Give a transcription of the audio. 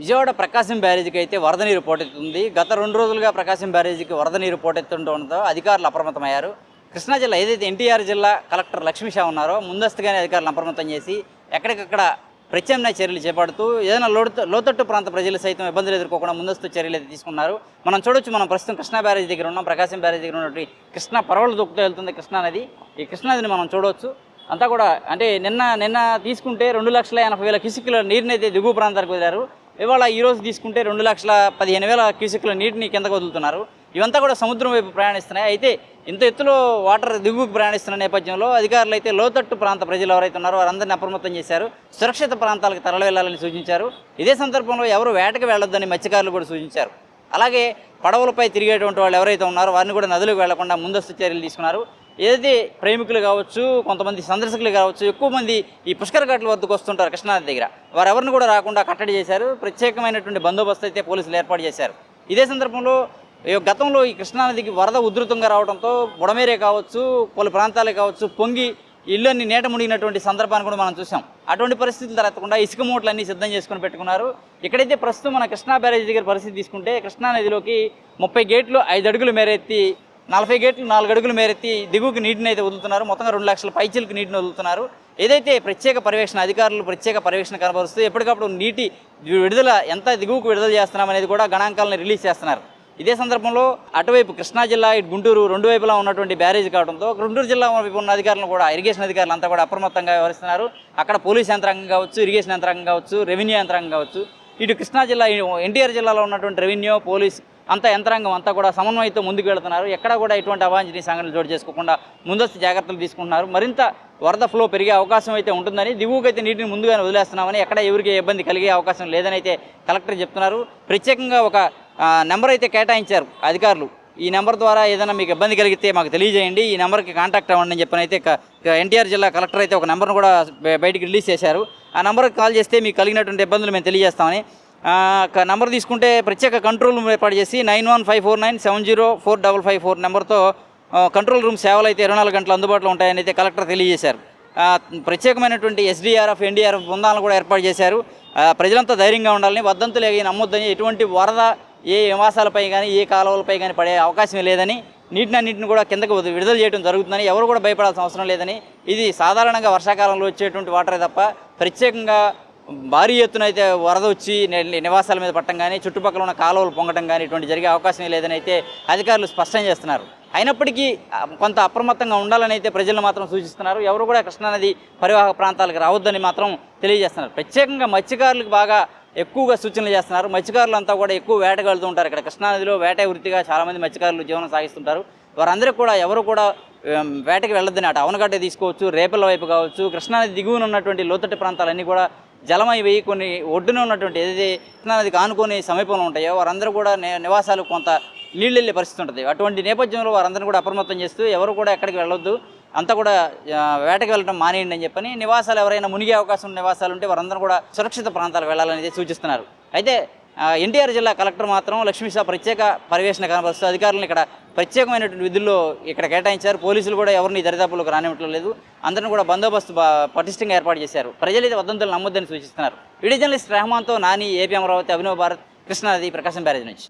విజయవాడ ప్రకాశం బ్యారేజీకి అయితే వరద నీరు పోటెత్తుంది. గత 2 రోజులుగా ప్రకాశం బ్యారేజీకి వరద నీరు పోటెత్తుండడంతో అధికారులు అప్రమత్తమయ్యారు. కృష్ణా జిల్లా ఏదైతే ఎన్టీఆర్ జిల్లా కలెక్టర్ లక్ష్మీషా ఉన్నారో ముందస్తుగానే అధికారులు అప్రమత్తం చేసి ఎక్కడికక్కడ ప్రత్యామ్నాయ చర్యలు చేపడుతూ ఏదైనా లోతట్టు ప్రాంత ప్రజలు సైతం ఇబ్బందులు ఎదుర్కోకుండా ముందస్తు చర్యలు అయితే తీసుకున్నారు. మనం చూడొచ్చు, మనం ప్రస్తుతం కృష్ణా బ్యారేజ్ దగ్గర ఉన్నాం. ప్రకాశం బ్యారేజ్ దగ్గర ఉన్నటువంటి కృష్ణా పరవళ్ళు దొక్కుతూ వెళ్తుంది కృష్ణా నది. ఈ కృష్ణా నదిని మనం చూడవచ్చు. అంతా కూడా అంటే నిన్న తీసుకుంటే 2,80,000 క్యూసెక్కుల నీరుని అయితే దిగువ ప్రాంతానికి వదిలారు. ఇవాళ ఈరోజు తీసుకుంటే 2,15,000 క్యూసెక్కుల నీటిని కిందకు వదులుతున్నారు. ఇవంతా కూడా సముద్రం వైపు ప్రయాణిస్తున్నాయి. అయితే ఇంత ఎత్తులో వాటర్ దిగువకు ప్రయాణిస్తున్న నేపథ్యంలో అధికారులు అయితే లోతట్టు ప్రాంత ప్రజలు ఎవరైతే ఉన్నారో వారందరినీ అప్రమత్తం చేశారు. సురక్షిత ప్రాంతాలకు తరలి వెళ్లాలని సూచించారు. ఇదే సందర్భంలో ఎవరు వేటకు వెళ్లొద్దని మత్స్యకారులు కూడా సూచించారు. అలాగే పడవలపై తిరిగేటువంటి వాళ్ళు ఎవరైతే ఉన్నారో వారిని కూడా నదులకు వెళ్లకుండా ముందస్తు చర్యలు తీసుకున్నారు. ఏదైతే ప్రేమికులు కావచ్చు, కొంతమంది సందర్శకులు కావచ్చు, ఎక్కువ మంది ఈ పుష్కర ఘాట్ల వద్దకు వస్తుంటారు కృష్ణానది దగ్గర, వారెవరిని కూడా రాకుండా కట్టడి చేశారు. ప్రత్యేకమైనటువంటి బందోబస్తు అయితే పోలీసులు ఏర్పాటు చేశారు. ఇదే సందర్భంలో గతంలో ఈ కృష్ణానదికి వరద ఉధృతంగా రావడంతో బుడమేరే కావచ్చు, పలు ప్రాంతాలే కావచ్చు పొంగి ఇళ్ళన్నీ నీట మునిగినటువంటి సందర్భాన్ని కూడా మనం చూసాం. అటువంటి పరిస్థితులు తలెత్తకుండా ఇసుక మూటలన్నీ సిద్ధం చేసుకుని పెట్టుకున్నారు. ఇక్కడైతే ప్రస్తుతం మన కృష్ణా బ్యారేజ్ దగ్గర పరిస్థితి తీసుకుంటే కృష్ణానదిలోకి 30 గేట్లు 5 అడుగులు మేరెత్తి, 40 గేట్లు 4 అడుగులు మేరెత్తి దిగువకి నీటిని అయితే వదులుతున్నారు. మొత్తంగా 2 లక్షల పైచిలకు నీటిని వదులుతున్నారు. ఏదైతే ప్రత్యేక పర్యవేక్షణ అధికారులు ప్రత్యేక పర్యవేక్షణ కనబరుస్తూ ఎప్పటికప్పుడు నీటి విడుదల ఎంత దిగువకు విడుదల చేస్తున్నాం అనేది కూడా గణాంకాలను రిలీజ్ చేస్తున్నారు. ఇదే సందర్భంలో అటువైపు కృష్ణా జిల్లా, ఇటు గుంటూరు 2 వైపులా ఉన్నటువంటి బ్యారేజ్ కావడంతో గుంటూరు జిల్లా వైపు ఉన్న అధికారులను కూడా ఇరిగేషన్ అధికారులు అంతా కూడా అప్రమత్తంగా వ్యవహరిస్తున్నారు. అక్కడ పోలీస్ యంత్రాంగం కావచ్చు, ఇరిగేషన్ యంత్రాంగం కావచ్చు, రెవెన్యూ యంత్రాంగం కావచ్చు, ఇటు కృష్ణా జిల్లా ఎన్టీఆర్ జిల్లాలో ఉన్నటువంటి రెవెన్యూ, పోలీస్ అంతా యంత్రాంగం అంతా కూడా సమన్వయంతో ముందుకు వెళుతున్నారు. ఎక్కడ కూడా ఎటువంటి అవాంఛనీయ సంఘటనలు చోటు చేసుకోకుండా ముందస్తు జాగ్రత్తలు తీసుకుంటున్నారు. మరింత వరద ఫ్లో పెరిగే అవకాశం అయితే ఉంటుందని, దిగువకైతే నీటిని ముందుగానే వదిలేస్తున్నామని, ఎక్కడ ఎవరికి ఇబ్బంది కలిగే అవకాశం లేదని అయితే కలెక్టర్ చెప్తున్నారు. ప్రత్యేకంగా ఒక నెంబర్ అయితే కేటాయించారు అధికారులు. ఈ నెంబర్ ద్వారా ఏదైనా మీకు ఇబ్బంది కలిగితే మాకు తెలియజేయండి, ఈ నెంబర్కి కాంటాక్ట్ అవ్వండి అని చెప్పని అయితే ఎన్టీఆర్ జిల్లా కలెక్టర్ అయితే ఒక నెంబర్ను కూడా బయటికి రిలీజ్ చేశారు. ఆ నెంబర్కి కాల్ చేస్తే మీకు కలిగినటువంటి ఇబ్బందులు మేము తెలియజేస్తామని. నెంబర్ తీసుకుంటే ప్రత్యేక కంట్రోల్ రూమ్ ఏర్పాటు చేసి 915497045554 నెంబర్తో కంట్రోల్ రూమ్ సేవలు అయితే 24 గంటలు అందుబాటులో ఉంటాయని అయితే కలెక్టర్ తెలియజేశారు. ప్రత్యేకమైనటువంటి SDRF, NDRF బృందాలను కూడా ఏర్పాటు చేశారు. ప్రజలంతా ధైర్యంగా ఉండాలని, వదంతులు నమ్మొద్దని, ఎటువంటి వరద ఏ నివాసాలపై కానీ ఏ కాలువలపై కానీ పడే అవకాశం లేదని, నీటిని కూడా కిందకు విడుదల చేయడం జరుగుతుందని, ఎవరు కూడా భయపడాల్సిన అవసరం లేదని, ఇది సాధారణంగా వర్షాకాలంలో వచ్చేటువంటి వాటరే తప్ప ప్రత్యేకంగా భారీ ఎత్తున అయితే వరద వచ్చి నివాసాల మీద పట్టడం కానీ, చుట్టుపక్కల ఉన్న కాలువలు పొంగడం కానీ ఇటువంటి జరిగే అవకాశం లేదని అయితే అధికారులు స్పష్టం చేస్తున్నారు. అయినప్పటికీ కొంత అప్రమత్తంగా ఉండాలని అయితే ప్రజలు మాత్రం సూచిస్తున్నారు. ఎవరు కూడా కృష్ణానది పరివాహక ప్రాంతాలకు రావద్దని మాత్రం తెలియజేస్తున్నారు. ప్రత్యేకంగా మత్స్యకారులకు బాగా ఎక్కువగా సూచనలు చేస్తున్నారు. మత్స్యకారులు అంతా కూడా ఎక్కువ వేటకు వెళ్తూ ఉంటారు. ఇక్కడ కృష్ణానదిలో వేట వృత్తిగా చాలామంది మత్స్యకారులు జీవనం సాగిస్తుంటారు. వారందరికీ కూడా ఎవరు కూడా వేటకి వెళ్ళొద్దని, అటు అవనగడ్డ తీసుకోవచ్చు, రేపల వైపు కావచ్చు, కృష్ణానది దిగువన ఉన్నటువంటి లోతట్టు ప్రాంతాలన్నీ కూడా జలమై కొన్ని ఒడ్డున ఉన్నటువంటి ఏదైతే కృష్ణానదికి ఆనుకొని సమీపంలో ఉంటాయో వారందరూ కూడా నివాసాలు కొంత నీళ్ళు వెళ్ళే పరిస్థితి ఉంటుంది. అటువంటి నేపథ్యంలో వారందరినీ కూడా అప్రమత్తం చేస్తూ ఎవరు కూడా ఎక్కడికి వెళ్ళొద్దు, అంతా కూడా వేటకి వెళ్ళడం మానేయండి అని చెప్పని, నివాసాలు ఎవరైనా మునిగే అవకాశం ఉన్న నివాసాలు ఉంటే వారందరూ కూడా సురక్షిత ప్రాంతాలకు వెళ్ళాలని సూచిస్తున్నారు. అయితే ఎన్టీఆర్ జిల్లా కలెక్టర్ మాత్రం లక్ష్మీషా ప్రత్యేక పర్యవేక్షణ కనబరుస్తూ అధికారులను ఇక్కడ ప్రత్యేకమైనటువంటి విధుల్లో ఇక్కడ కేటాయించారు. పోలీసులు కూడా ఎవరిని దరిదాపులకు రానివ్వట్లేదు. అందరిని కూడా బందోబస్తు పటిష్టంగా ఏర్పాటు చేశారు. ప్రజలైతే వదంతులు నమ్మొద్దని సూచిస్తున్నారు. వీడియో జర్నలిస్ట్ రెహమాన్తో నాని, ఏపీ అమరావతి, అభినవ్ భారత్, కృష్ణానది ప్రకాశం బ్యారేజ్ నుంచి.